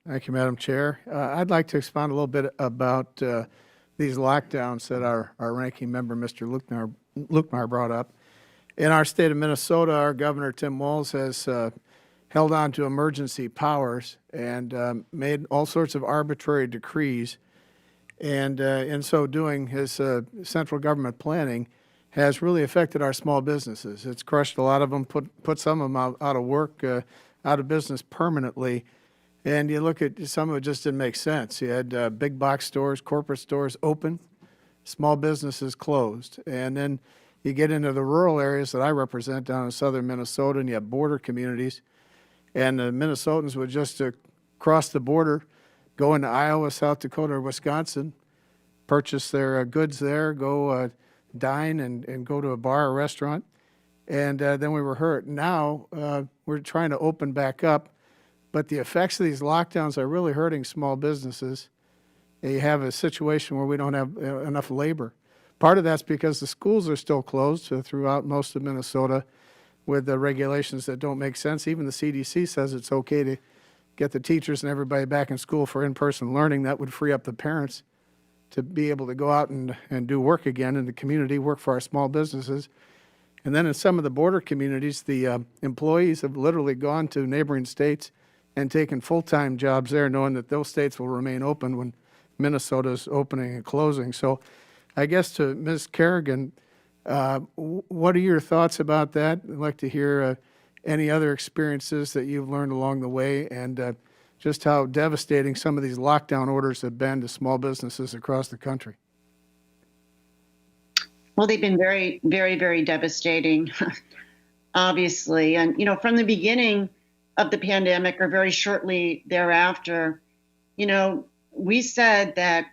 Thank you, Madam Chair. I'd like to expound a little bit about these lockdowns that our ranking member, Mr. Lukemire, brought up. In our state of Minnesota, our Governor, Tim Walz, has held on to emergency powers and made all sorts of arbitrary decrees. And in so doing, his central government planning has really affected our small businesses. It's crushed a lot of them, put some of them out of work, out of business permanently. And you look at some of it, just didn't make sense. You had big box stores, corporate stores open, small businesses closed. And then you get into the rural areas that I represent down in southern Minnesota, and you have border communities. And the Minnesotans would just cross the border, go into Iowa, South Dakota, or Wisconsin, purchase their goods there, go dine and go to a bar or restaurant. And then we were hurt. Now we're trying to open back up. But the effects of these lockdowns are really hurting small businesses. You have a situation where we don't have enough labor. Part of that's because the schools are still closed throughout most of Minnesota with the regulations that don't make sense. Even the CDC says it's okay to get the teachers and everybody back in school for in-person learning. That would free up the parents to be able to go out and do work again in the community, work for our small businesses. And then in some of the border communities, the employees have literally gone to neighboring states and taken full-time jobs there, knowing that those states will remain open when Minnesota's opening and closing. So I guess to Ms. Kerrigan, what are your thoughts about that? I'd like to hear any other experiences that you've learned along the way, and just how devastating some of these lockdown orders have been to small businesses across the country. Well, they've been very, very, very devastating, obviously. And, from the beginning of the pandemic, or very shortly thereafter, we said that,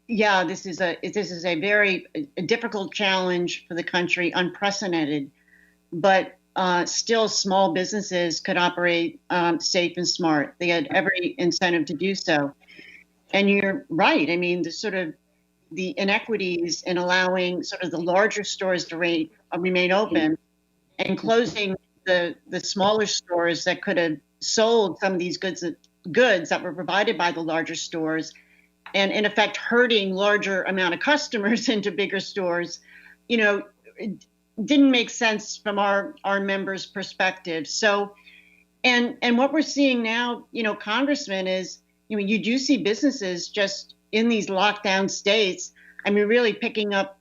yeah, this is a very difficult challenge for the country, unprecedented, but still small businesses could operate safe and smart. They had every incentive to do so. And you're right. I mean, the inequities in allowing sort of the larger stores to remain open and closing the smaller stores that could have sold some of these goods that were provided by the larger stores, and in effect hurting larger amount of customers into bigger stores, it didn't make sense from our members' perspective. So, and what we're seeing now, Congressman, is you do see businesses just in these lockdown states. I mean, really picking up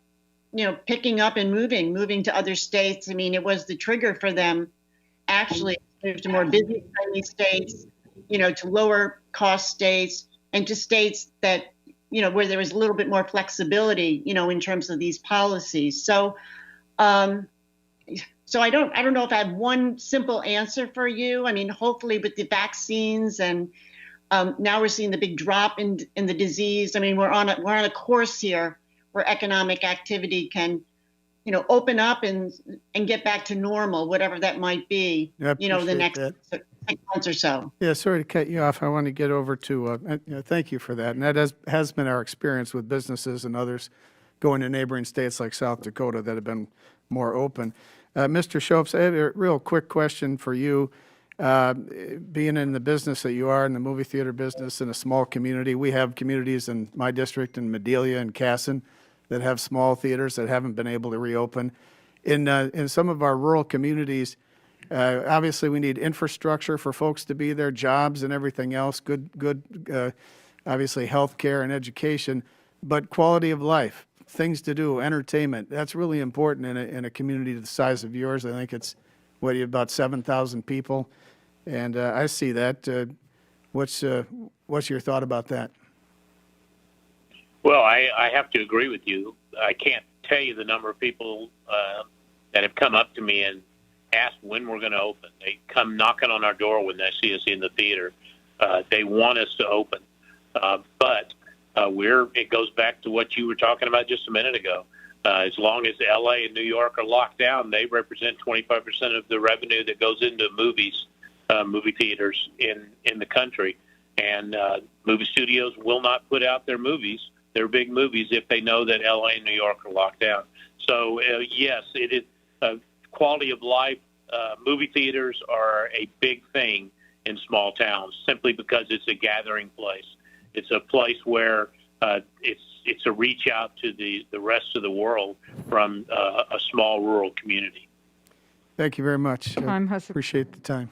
and moving to other states. I mean, it was the trigger for them actually to move to more business-friendly states, to lower cost states, and to states that, where there was a little bit more flexibility, in terms of these policies. So, so I don't know if I have one simple answer for you. I mean, hopefully with the vaccines and now we're seeing the big drop in the disease. I mean, we're on a course here where economic activity can, open up and get back to normal, whatever that might be. The next 6 months or so. Yeah, sorry to cut you off. I want to get over to. Thank you for that, and that has been our experience with businesses and others going to neighboring states like South Dakota that have been more open. Mr. Schoepf, I had a real quick question for you. Being in the business that you are, in the movie theater business, in a small community, we have communities in my district in Medelia and Casson that have small theaters that haven't been able to reopen. In some of our rural communities, obviously we need infrastructure for folks to be there, jobs and everything else, good obviously health care and education, but quality of life, things to do, entertainment, that's really important in a community the size of yours. I think it's, about 7,000 people. And I see that. What's your thought about that? Well, I have to agree with you. I can't tell you the number of people that have come up to me and asked when we're going to open. They come knocking on our door when they see us in the theater. They want us to open. But it goes back to what you were talking about just a minute ago. As long as L.A. and New York are locked down, they represent 25% of the revenue that goes into movie theaters in the country. And movie studios will not put out their big movies, if they know that L.A. and New York are locked down. So, yes, it is quality of life. Movie theaters are a big thing in small towns, simply because it's a gathering place. It's a place where it's a reach out to the rest of the world from a small rural community. Thank you very much. Time has Appreciate the time.